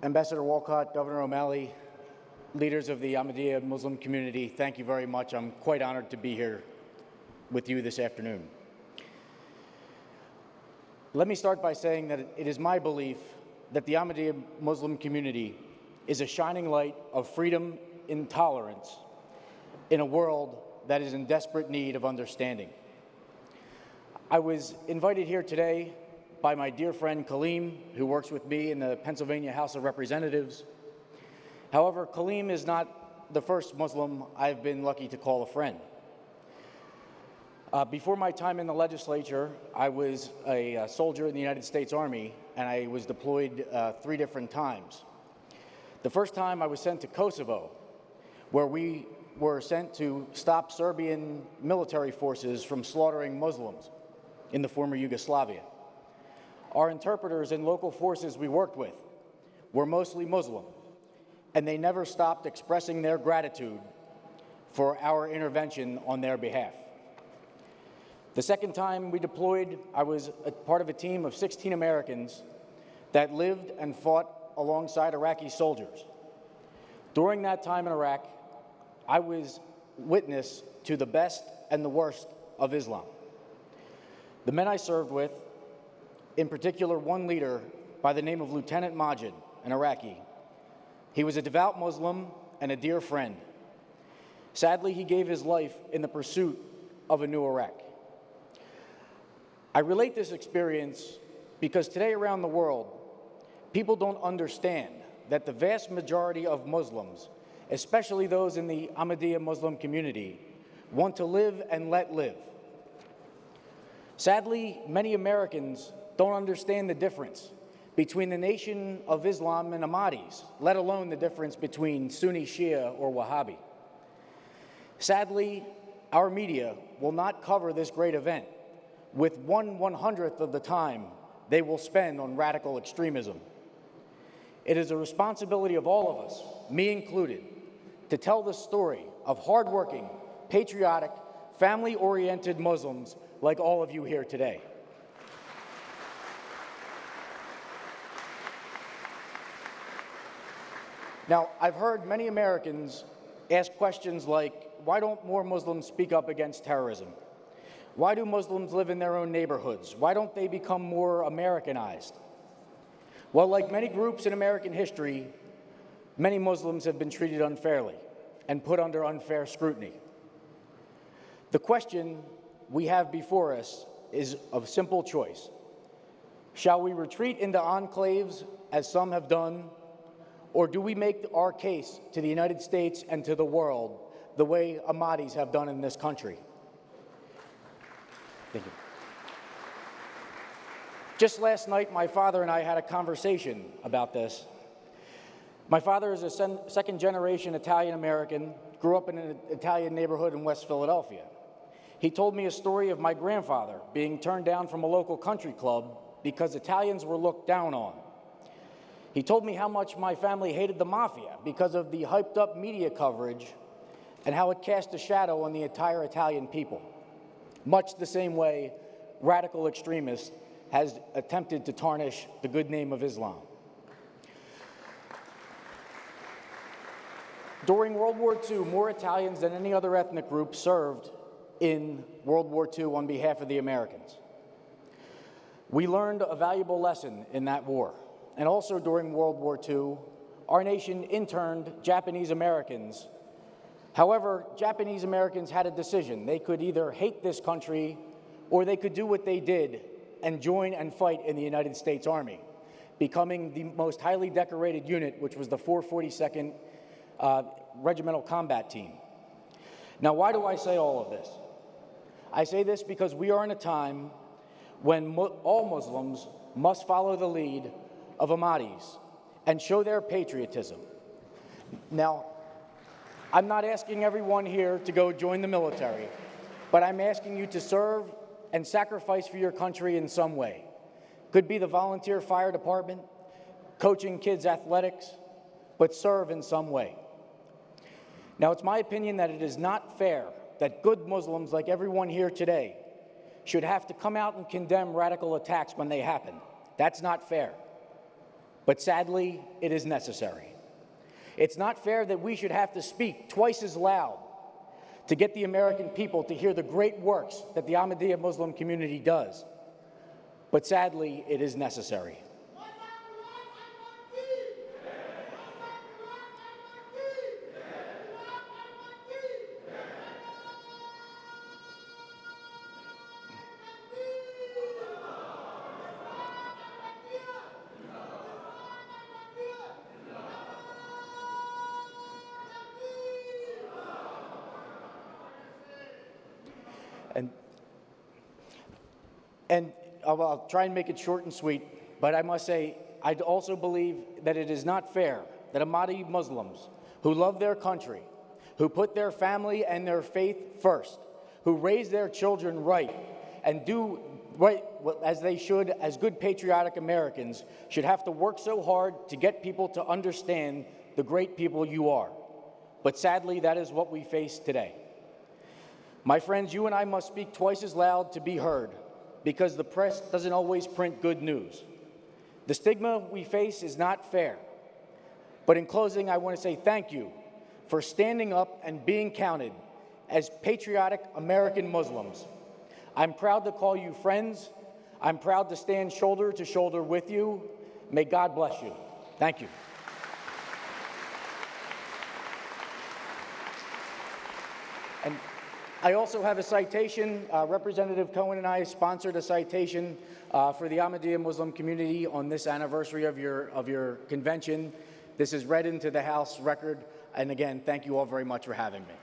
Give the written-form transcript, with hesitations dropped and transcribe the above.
Ambassador Walcott, Governor O'Malley, leaders of the Ahmadiyya Muslim community, thank you very much. I'm quite honored to be here with you this afternoon. Let me start by saying that it is my belief that the Ahmadiyya Muslim community is a shining light of freedom and tolerance in a world that is in desperate need of understanding. I was invited here today by my dear friend Kaleem, who works with me in the Pennsylvania House of Representatives. However, Kaleem is not the first Muslim I've been lucky to call a friend. Before my time in the legislature, I was a soldier in the United States Army, and I was deployed 3 different times. The first time I was sent to Kosovo, where we were sent to stop Serbian military forces from slaughtering Muslims in the former Yugoslavia. Our interpreters and local forces we worked with were mostly Muslim, and they never stopped expressing their gratitude for our intervention on their behalf. The second time we deployed, I was a part of a team of 16 Americans that lived and fought alongside Iraqi soldiers. During that time in Iraq, I was witness to the best and the worst of Islam. The men I served with, in particular one leader by the name of Lieutenant Majid, an Iraqi. He was a devout Muslim and a dear friend. Sadly, he gave his life in the pursuit of a new Iraq. I relate this experience because today around the world, people don't understand that the vast majority of Muslims, especially those in the Ahmadiyya Muslim community, want to live and let live. Sadly, many Americans don't understand the difference between the Nation of Islam and Ahmadis, let alone the difference between Sunni, Shia, or Wahhabi. Sadly, our media will not cover this great event with 1/100th of the time they will spend on radical extremism. It is a responsibility of all of us, me included, to tell the story of hardworking, patriotic, family-oriented Muslims like all of you here today. Now, I've heard many Americans ask questions like, why don't more Muslims speak up against terrorism? Why do Muslims live in their own neighborhoods? Why don't they become more Americanized? Well, like many groups in American history, many Muslims have been treated unfairly and put under unfair scrutiny. The question we have before us is of simple choice. Shall we retreat into enclaves, as some have done, or do we make our case to the United States and to the world the way Ahmadis have done in this country? Thank you. Just last night, my father and I had a conversation about this. My father is a second-generation Italian-American, grew up in an Italian neighborhood in West Philadelphia. He told me a story of my grandfather being turned down from a local country club because Italians were looked down on. He told me how much my family hated the mafia because of the hyped-up media coverage and how it cast a shadow on the entire Italian people, much the same way radical extremists has attempted to tarnish the good name of Islam. During World War II, more Italians than any other ethnic group served in World War II on behalf of the Americans. We learned a valuable lesson in that war. And also during World War II, our nation interned Japanese Americans. However, Japanese Americans had a decision. They could either hate this country or they could do what they did and join and fight in the United States Army, becoming the most highly decorated unit, which was the 442nd Regimental Combat Team. Now, why do I say all of this? I say this because we are in a time when all Muslims must follow the lead of Ahmadis and show their patriotism. Now, I'm not asking everyone here to go join the military, but I'm asking you to serve and sacrifice for your country in some way. Could be the volunteer fire department, coaching kids' athletics, but serve in some way. Now, it's my opinion that it is not fair that good Muslims, like everyone here today, should have to come out and condemn radical attacks when they happen. That's not fair. but sadly, it is necessary. It's not fair that we should have to speak twice as loud to get the American people to hear the great works that the Ahmadiyya Muslim community does, but sadly, it is necessary. And I'll try and make it short and sweet, but I must say, I also believe that it is not fair that Ahmadi Muslims who love their country, who put their family and their faith first, who raise their children right, and do right as they should as good patriotic Americans, should have to work so hard to get people to understand the great people you are. But sadly, that is what we face today. My friends, you and I must speak twice as loud to be heard, because the press doesn't always print good news. The stigma we face is not fair. But in closing, I want to say thank you for standing up and being counted as patriotic American Muslims. I'm proud to call you friends. I'm proud to stand shoulder to shoulder with you. May God bless you. Thank you. And I also have a citation. Representative Cohen and I sponsored a citation for the Ahmadiyya Muslim community on this anniversary of your convention. This is read into the House record. And again, thank you all very much for having me.